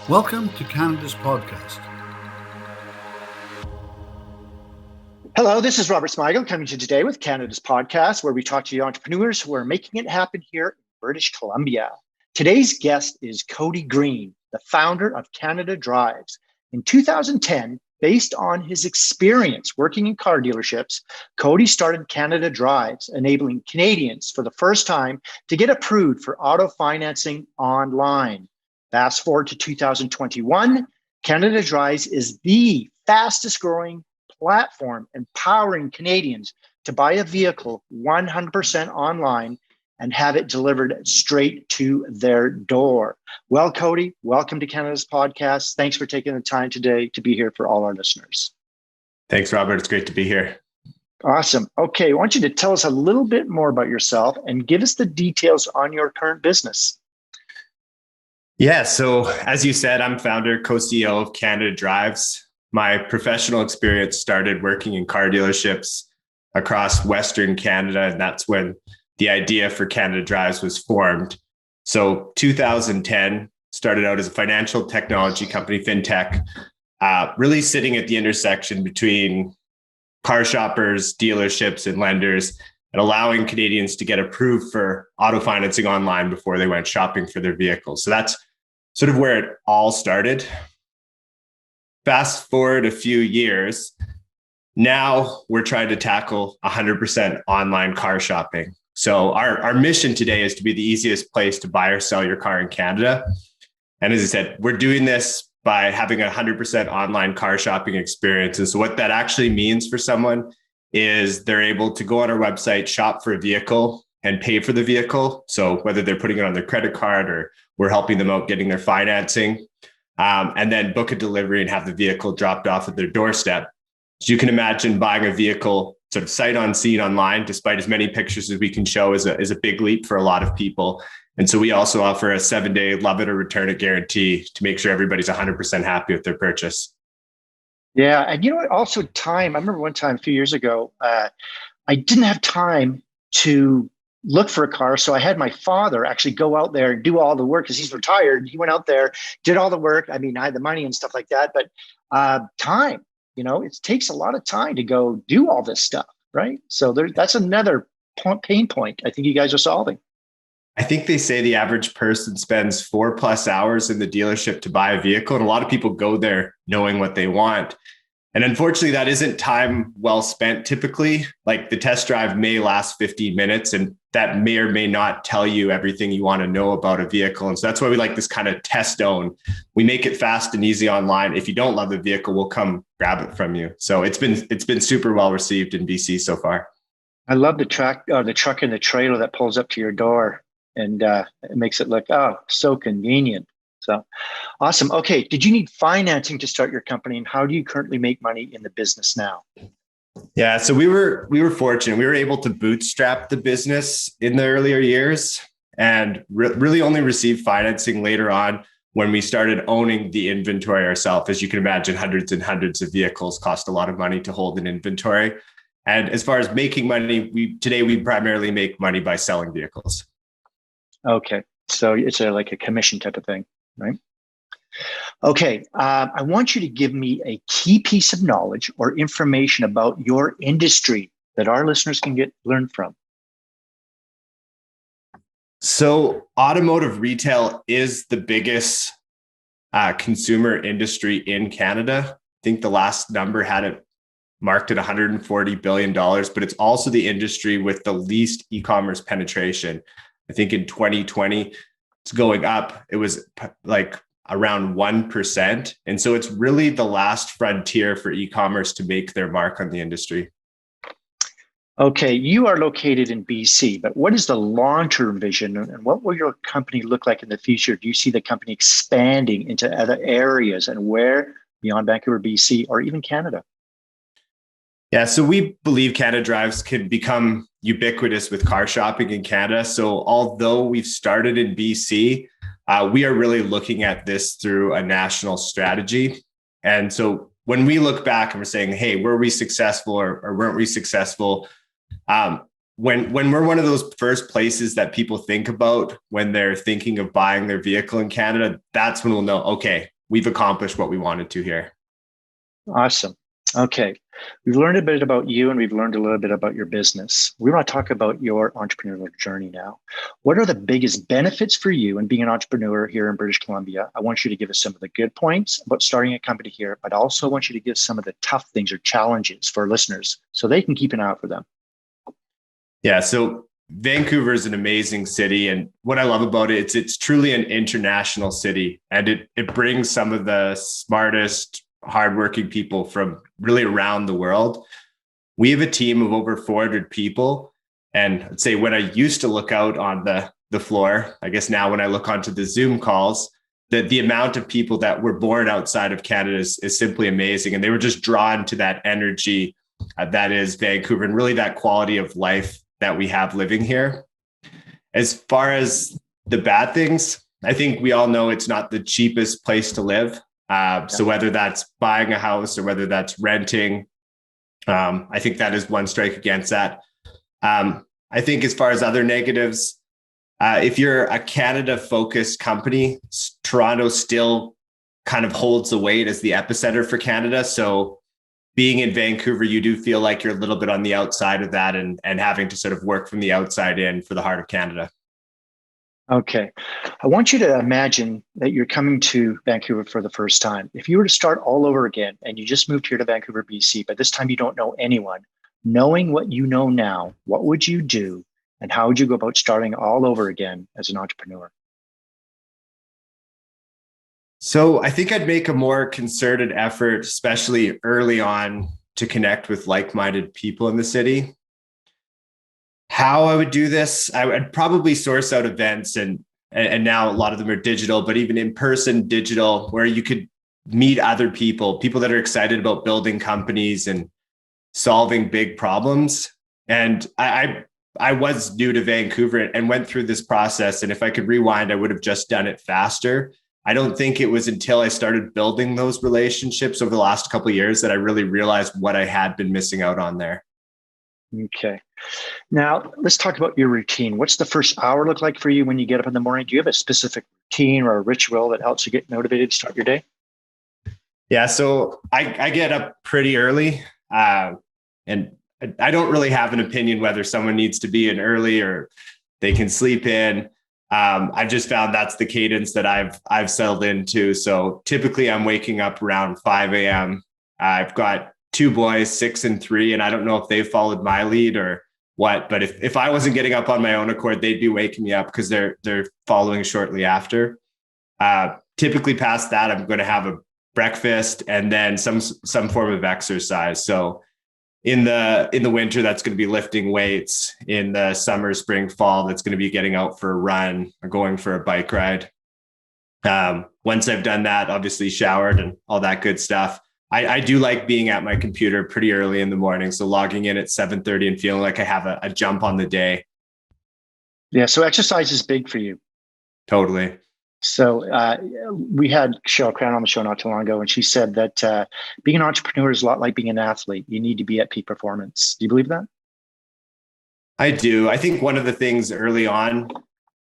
Welcome to Canada's podcast. Hello, this is Robert Smigel coming to you today with Canada's podcast, where we talk to the entrepreneurs who are making it happen here in British Columbia. Today's guest is Cody Green, the founder of Canada Drives. In 2010, based on his experience working in car dealerships, Cody started Canada Drives, enabling Canadians for the first time to get approved for auto financing online. Fast forward to 2021, Canada Drives is the fastest growing platform empowering Canadians to buy a vehicle 100% online and have it delivered straight to their door. Well, Cody, welcome to Canada's podcast. Thanks for taking the time today to be here for all our listeners. Thanks, Robert. It's great to be here. Awesome. Okay, I want you to tell us a little bit more about yourself and give us the details on your current business. Yeah, so as you said, I'm founder, co-CEO of Canada Drives. My professional experience started working in car dealerships across Western Canada, and that's when the idea for Canada Drives was formed. So 2010 started out as a financial technology company, fintech, really sitting at the intersection between car shoppers, dealerships, and lenders, and allowing Canadians to get approved for auto financing online before they went shopping for their vehicles. So that's sort of where it all started. Fast forward a few years, now we're trying to tackle 100% online car shopping. So our mission today is to be the easiest place to buy or sell your car in Canada. And as I said, we're doing this by having a 100% online car shopping experience. And so what that actually means for someone is they're able to go on our website, shop for a vehicle, and pay for the vehicle. So whether they're putting it on their credit card or we're helping them out getting their financing, and then book a delivery and have the vehicle dropped off at their doorstep. So you can imagine buying a vehicle sort of sight unseen online, despite as many pictures as we can show, is a big leap for a lot of people. And so we also offer a 7-day love it or return it guarantee to make sure everybody's 100% happy with their purchase. Yeah, and you know what? Also time. I remember one time a few years ago, I didn't have time to look for a car. So I had my father actually go out there and do all the work because he's retired. He went out there, did all the work. I mean, I had the money and stuff like that, but time, it takes a lot of time to go do all this stuff, right? So that's another pain point I think you guys are solving. I think they say the average person spends 4+ hours in the dealership to buy a vehicle. And a lot of people go there knowing what they want. And unfortunately, that isn't time well spent typically. Like the test drive may last 15 minutes and that may or may not tell you everything you want to know about a vehicle. And so that's why we like this kind of test own. We make it fast and easy online. If you don't love the vehicle, we'll come grab it from you. So it's been super well received in BC so far. I love the truck and the trailer that pulls up to your door and it makes it look, so convenient. So awesome. Okay. Did you need financing to start your company, and how do you currently make money in the business now? Yeah, so we were fortunate. We were able to bootstrap the business in the earlier years and really only received financing later on when we started owning the inventory ourselves. As you can imagine, hundreds and hundreds of vehicles cost a lot of money to hold an inventory. And as far as making money, today we primarily make money by selling vehicles. Okay. So it's like a commission type of thing, right? Okay. I want you to give me a key piece of knowledge or information about your industry that our listeners can learn from. So automotive retail is the biggest consumer industry in Canada. I think the last number had it marked at $140 billion, but it's also the industry with the least e-commerce penetration. I think in 2020, it's going up. It was like around 1%. And so it's really the last frontier for e-commerce to make their mark on the industry. Okay, you are located in BC, but what is the long-term vision and what will your company look like in the future? Do you see the company expanding into other areas and where beyond Vancouver, BC, or even Canada? Yeah, so we believe Canada Drives can become ubiquitous with car shopping in Canada. So although we've started in BC, we are really looking at this through a national strategy. And so when we look back and we're saying, hey, were we successful or weren't we successful? when we're one of those first places that people think about when they're thinking of buying their vehicle in Canada, that's when we'll know, okay, we've accomplished what we wanted to here. Awesome. Okay. We've learned a bit about you and we've learned a little bit about your business. We want to talk about your entrepreneurial journey now. What are the biggest benefits for you in being an entrepreneur here in British Columbia? I want you to give us some of the good points about starting a company here, but I also want you to give some of the tough things or challenges for listeners so they can keep an eye out for them. Yeah. So Vancouver is an amazing city. And what I love about it, it's truly an international city. And it brings some of the smartest, hardworking people from really around the world. We have a team of over 400 people. And I'd say when I used to look out on the floor, I guess now when I look onto the Zoom calls, that the amount of people that were born outside of Canada is simply amazing. And they were just drawn to that energy that is Vancouver and really that quality of life that we have living here. As far as the bad things, I think we all know it's not the cheapest place to live. So whether that's buying a house or whether that's renting, I think that is one strike against that. I think as far as other negatives, if you're a Canada-focused company, Toronto still kind of holds the weight as the epicenter for Canada. So being in Vancouver, you do feel like you're a little bit on the outside of that and having to sort of work from the outside in for the heart of Canada. Okay. I want you to imagine that you're coming to Vancouver for the first time. If you were to start all over again and you just moved here to Vancouver, BC, but this time you don't know anyone, knowing what you know now, what would you do? And how would you go about starting all over again as an entrepreneur? So I think I'd make a more concerted effort, especially early on, to connect with like-minded people in the city. How I would do this, I would probably source out events and now a lot of them are digital, but even in-person digital, where you could meet other people that are excited about building companies and solving big problems. And I was new to Vancouver and went through this process. And if I could rewind, I would have just done it faster. I don't think it was until I started building those relationships over the last couple of years that I really realized what I had been missing out on there. Okay. Now, let's talk about your routine. What's the first hour look like for you when you get up in the morning? Do you have a specific routine or a ritual that helps you get motivated to start your day? Yeah, so I get up pretty early and I don't really have an opinion whether someone needs to be in early or they can sleep in. I've just found that's the cadence that I've settled into. So typically I'm waking up around 5 a.m. I've got two boys, 6 and 3, and I don't know if they've followed my lead or what, but if I wasn't getting up on my own accord, they'd be waking me up because they're following shortly after. Typically past that, I'm going to have a breakfast and then some form of exercise. So in the winter, that's going to be lifting weights. In the summer, spring, fall, that's going to be getting out for a run or going for a bike ride. Once I've done that, obviously showered and all that good stuff, I do like being at my computer pretty early in the morning. So logging in at 7:30 and feeling like I have a jump on the day. Yeah. So exercise is big for you. Totally. So we had Cheryl Crown on the show not too long ago, and she said that being an entrepreneur is a lot like being an athlete. You need to be at peak performance. Do you believe that? I do. I think one of the things early on,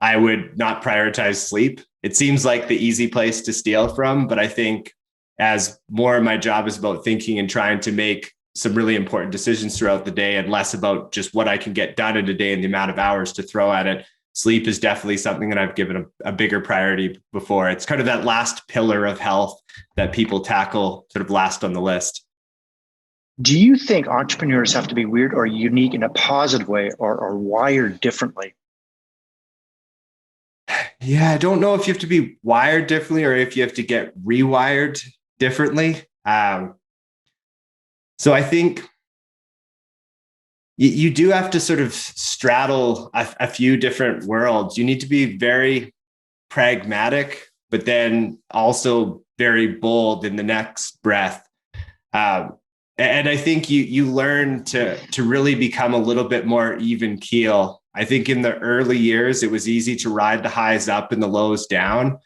I would not prioritize sleep. It seems like the easy place to steal from, but I think as more of my job is about thinking and trying to make some really important decisions throughout the day and less about just what I can get done in a day and the amount of hours to throw at it, sleep is definitely something that I've given a bigger priority before. It's kind of that last pillar of health that people tackle sort of last on the list. Do you think entrepreneurs have to be weird or unique in a positive way or wired differently? Yeah, I don't know if you have to be wired differently or if you have to get rewired differently. So I think you do have to sort of straddle a few different worlds. You need to be very pragmatic, but then also very bold in the next breath. And I think you learn to really become a little bit more even keel. I think in the early years, it was easy to ride the highs up and the lows down.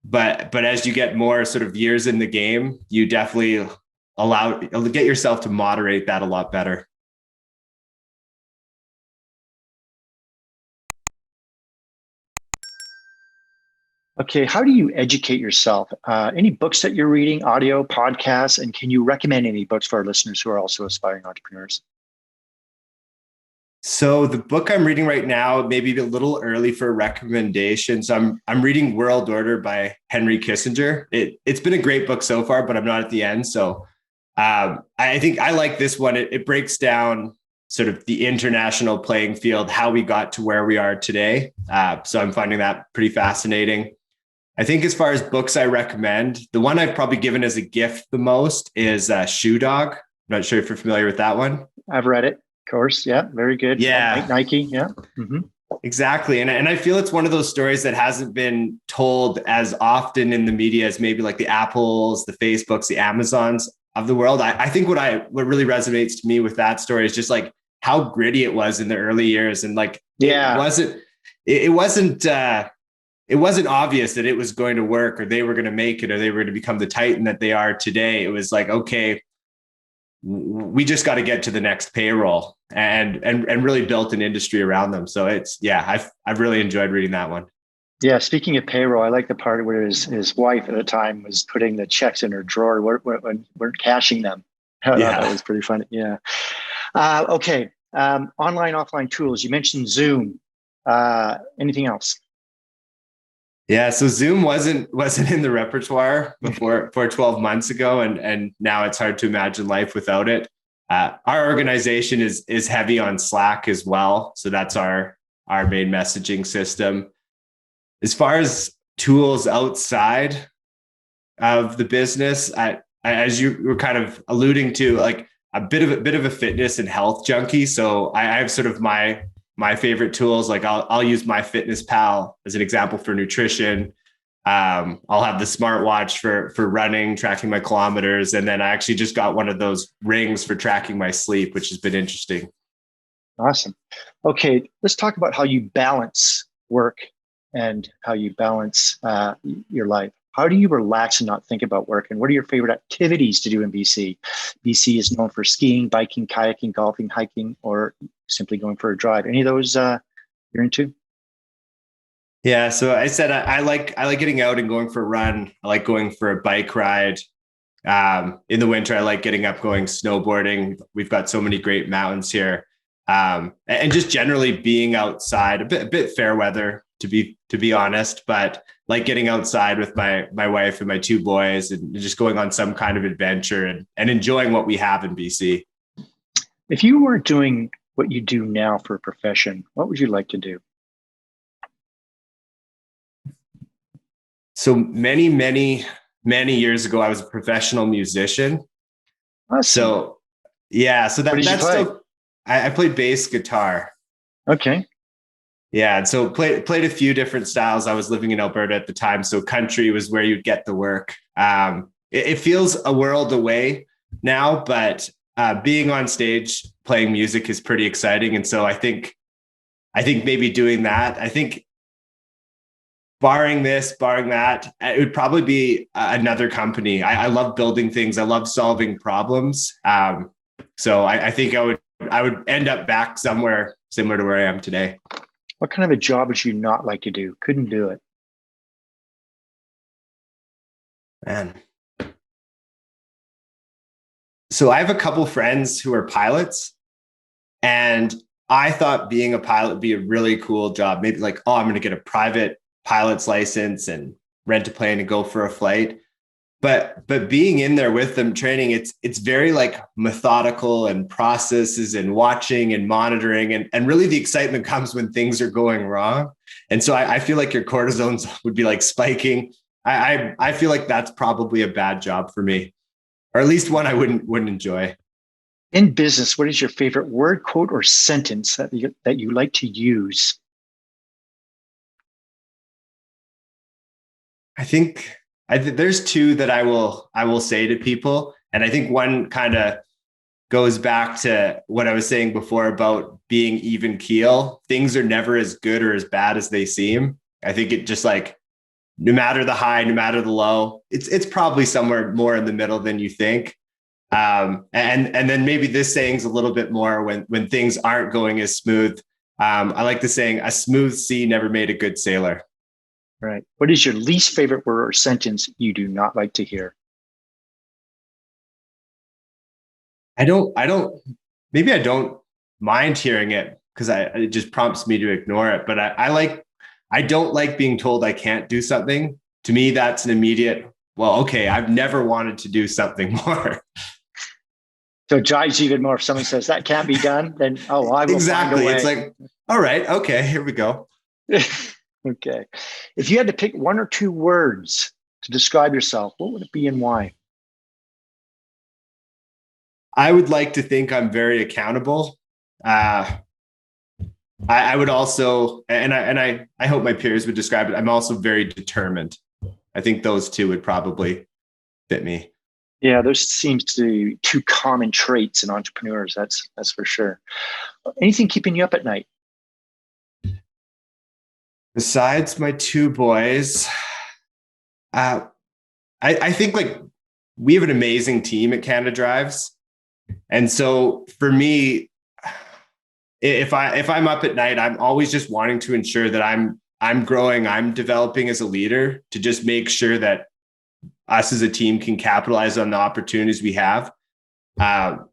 But as you get more sort of years in the game, you definitely get yourself to moderate that a lot better. Okay, how do you educate yourself? Any books that you're reading, audio, podcasts, and can you recommend any books for our listeners who are also aspiring entrepreneurs? So the book I'm reading right now, maybe a little early for recommendations. I'm reading World Order by Henry Kissinger. It's been a great book so far, but I'm not at the end. So I think I like this one. It breaks down sort of the international playing field, how we got to where we are today. So I'm finding that pretty fascinating. I think as far as books I recommend, the one I've probably given as a gift the most is Shoe Dog. I'm not sure if you're familiar with that one. I've read it, of course. Yeah, very good. Yeah, Nike. Yeah. Mm-hmm. exactly. And I feel it's one of those stories that hasn't been told as often in the media as maybe like the Apples, the Facebooks, the Amazons of the world. I think what really resonates to me with that story is just like how gritty it was in the early years. And like, it wasn't obvious that it was going to work or they were going to make it or they were going to become the titan that they are today. It was like, okay, we just got to get to the next payroll and really built an industry around them. So I've really enjoyed reading that one. Yeah. Speaking of payroll, I like the part where his wife at the time was putting the checks in her drawer, weren't cashing them. That was pretty funny. Yeah. Okay. Online, offline tools. You mentioned Zoom. Anything else? Yeah, so Zoom wasn't in the repertoire before 12 months ago, and now it's hard to imagine life without it. Our organization is heavy on Slack as well, so that's our main messaging system. As far as tools outside of the business, as you were kind of alluding to, like a bit of a fitness and health junkie. So I have sort of my favorite tools. Like I'll use MyFitnessPal as an example for nutrition. I'll have the smartwatch for running, tracking my kilometers. And then I actually just got one of those rings for tracking my sleep, which has been interesting. Awesome. Okay, let's talk about how you balance work and how you balance your life. How do you relax and not think about work? And what are your favorite activities to do in BC? BC is known for skiing, biking, kayaking, golfing, hiking, or simply going for a drive. Any of those you're into? Yeah. So I said, I like getting out and going for a run. I like going for a bike ride. In the winter, I like getting up, going snowboarding. We've got so many great mountains here. And just generally being outside, a bit fair weather to be honest, but like getting outside with my wife and my two boys and just going on some kind of adventure and enjoying what we have in BC. If you weren't doing what you do now for a profession, what would you like to do? So many years ago, I was a professional musician. Awesome. So that's still, I played bass guitar. Okay. Yeah. And so played a few different styles. I was living in Alberta at the time. So country was where you'd get the work. It feels a world away now, but being on stage, playing music is pretty exciting. And so I think maybe doing that, I think barring that, it would probably be another company. I love building things. I love solving problems. So I think I would end up back somewhere similar to where I am today. What kind of a job would you not like to do? Couldn't do it? Man. So I have a couple friends who are pilots, and I thought being a pilot would be a really cool job. Maybe like, I'm going to get a private pilot's license and rent a plane and go for a flight. But being in there with them training, it's very like methodical and processes and watching and monitoring. And really the excitement comes when things are going wrong. And so I feel like your cortisones would be like spiking. I feel like that's probably a bad job for me, or at least one I wouldn't enjoy. In business, what is your favorite word, quote, or sentence that you like to use? I think there's two that I will say to people. And I think one kind of goes back to what I was saying before about being even keel. Things are never as good or as bad as they seem. I think it just like, no matter the high, no matter the low, it's probably somewhere more in the middle than you think. And then maybe this saying's a little bit more when things aren't going as smooth. I like the saying, a smooth sea never made a good sailor. Right. What is your least favorite word or sentence you do not like to hear? Maybe I don't mind hearing it because it just prompts me to ignore it. But I don't like being told I can't do something. To me, that's an immediate, well, okay, I've never wanted to do something more. So it drives you even more if someone says that can't be done, then, oh, well, I will find a Exactly. way. It's like, all right, okay, here we go. Okay. If you had to pick one or two words to describe yourself, what would it be and why? I would like to think I'm very accountable. I would also, and I hope my peers would describe it. I'm also very determined. I think those two would probably fit me. Yeah, those seems to be two common traits in entrepreneurs. That's for sure. Anything keeping you up at night? Besides my two boys, I think like we have an amazing team at Canada Drives. And so for me, if I'm up at night, I'm always just wanting to ensure that I'm growing, I'm developing as a leader to just make sure that us as a team can capitalize on the opportunities we have.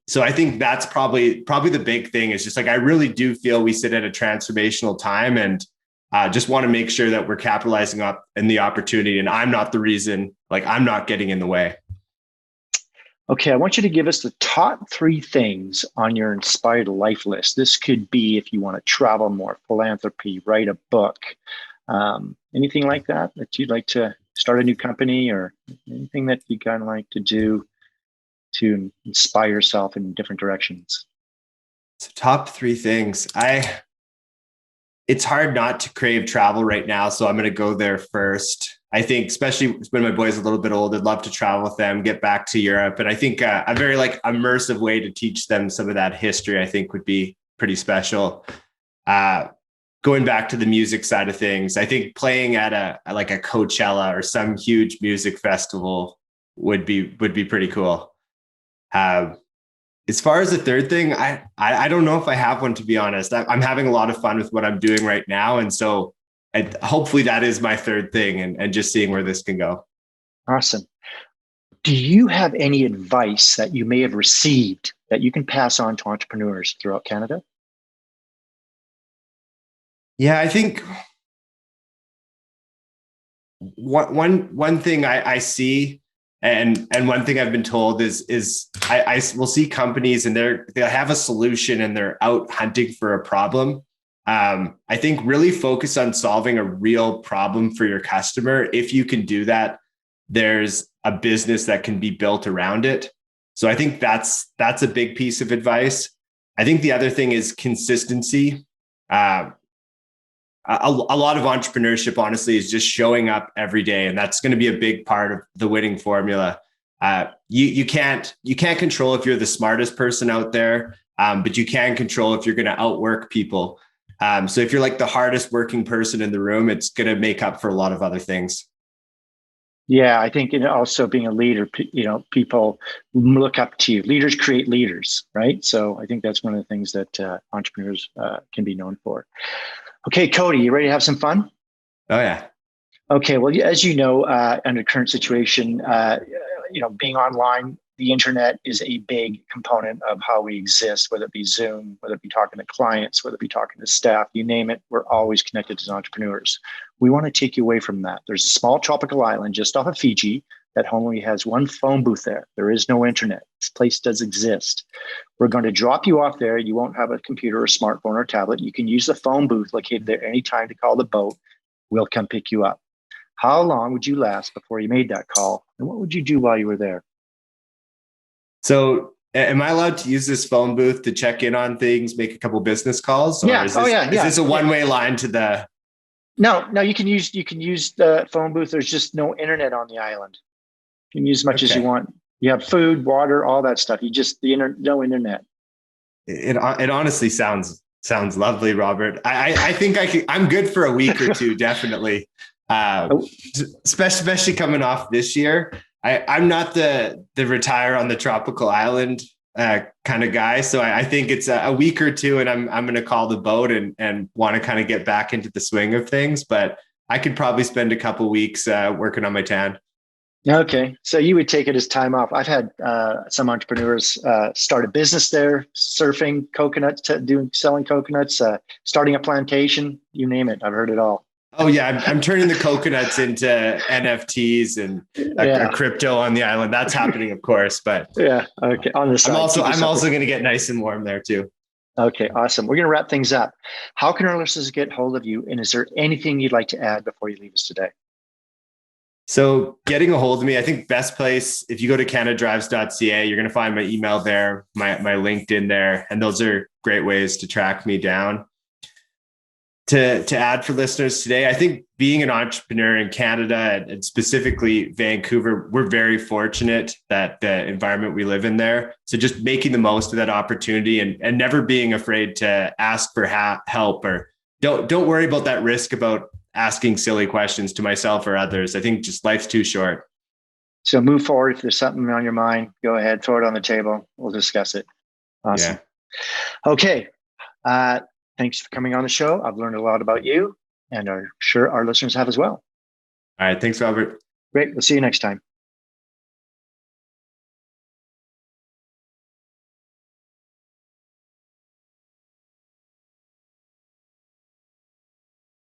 So I think that's probably the big thing is just like I really do feel we sit at a transformational time and just want to make sure that we're capitalizing up in the opportunity and I'm not the reason, like I'm not getting in the way. Okay, I want you to give us the top 3 things on your inspired life list. This could be if you want to travel more, philanthropy, write a book, anything like that you'd like to start a new company or anything that you kind of like to do to inspire yourself in different directions. So top 3 things. It's hard not to crave travel right now. So I'm going to go there first. I think, especially when my boy's a little bit old, I'd love to travel with them, get back to Europe. And I think a very like immersive way to teach them some of that history, I think would be pretty special. Going back to the music side of things, I think playing at a Coachella or some huge music festival would be pretty cool. As far as the third thing, I don't know if I have one, to be honest. I'm having a lot of fun with what I'm doing right now. And so hopefully that is my third thing and just seeing where this can go. Awesome. Do you have any advice that you may have received that you can pass on to entrepreneurs throughout Canada? Yeah, I think one thing I see and one thing I've been told is I will see companies and they'll have a solution and they're out hunting for a problem. I think really focus on solving a real problem for your customer. If you can do that, there's a business that can be built around it. So I think that's a big piece of advice. I think the other thing is consistency. A lot of entrepreneurship, honestly, is just showing up every day. And that's going to be a big part of the winning formula. You can't control if you're the smartest person out there, but you can control if you're going to outwork people. So if you're like the hardest working person in the room, it's going to make up for a lot of other things. Yeah, I think also being a leader, people look up to you. Leaders create leaders, right? So I think that's one of the things that entrepreneurs can be known for. Okay, Cody, you ready to have some fun? Oh, yeah. Okay, well, as you know, under current situation, being online, the internet is a big component of how we exist, whether it be Zoom, whether it be talking to clients, whether it be talking to staff, you name it, we're always connected as entrepreneurs. We want to take you away from that. There's a small tropical island just off of Fiji that only has one phone booth there. There is no internet. This place does exist. We're going to drop you off there. You won't have a computer or smartphone or tablet. You can use the phone booth located there anytime to call the boat. We'll come pick you up. How long would you last before you made that call? And what would you do while you were there? So am I allowed to use this phone booth to check in on things, make a couple business calls? Or Yeah. is this a one-way line to the... No, you can use the phone booth. There's just no internet on the island. You can use as much as you want. You have food, water, all that stuff. You just no internet. It honestly sounds lovely, Robert. I think I'm good for a week or two, definitely. Especially coming off this year. I'm not the retire on the tropical island kind of guy. So I think it's a week or two and I'm going to call the boat and want to kind of get back into the swing of things. But I could probably spend a couple weeks working on my tan. Okay. So you would take it as time off. I've had some entrepreneurs start a business there, surfing coconuts, selling coconuts, starting a plantation, you name it. I've heard it all. Oh yeah, I'm turning the coconuts into NFTs and a crypto on the island. That's happening, of course. But yeah, okay. On the side, I'm also going to get nice and warm there too. Okay, awesome. We're going to wrap things up. How can our listeners get hold of you? And is there anything you'd like to add before you leave us today? So getting a hold of me, I think best place, if you go to canadadrives.ca, you're going to find my email there, my LinkedIn there, and those are great ways to track me down. To add for listeners today, I think being an entrepreneur in Canada and specifically Vancouver, we're very fortunate that the environment we live in there. So just making the most of that opportunity and never being afraid to ask for help, or don't worry about that risk about asking silly questions to myself or others. I think just life's too short. So move forward. If there's something on your mind, go ahead, throw it on the table. We'll discuss it. Awesome. Yeah. Okay. Thanks for coming on the show. I've learned a lot about you, and I'm sure our listeners have as well. All right. Thanks, Robert. Great. We'll see you next time.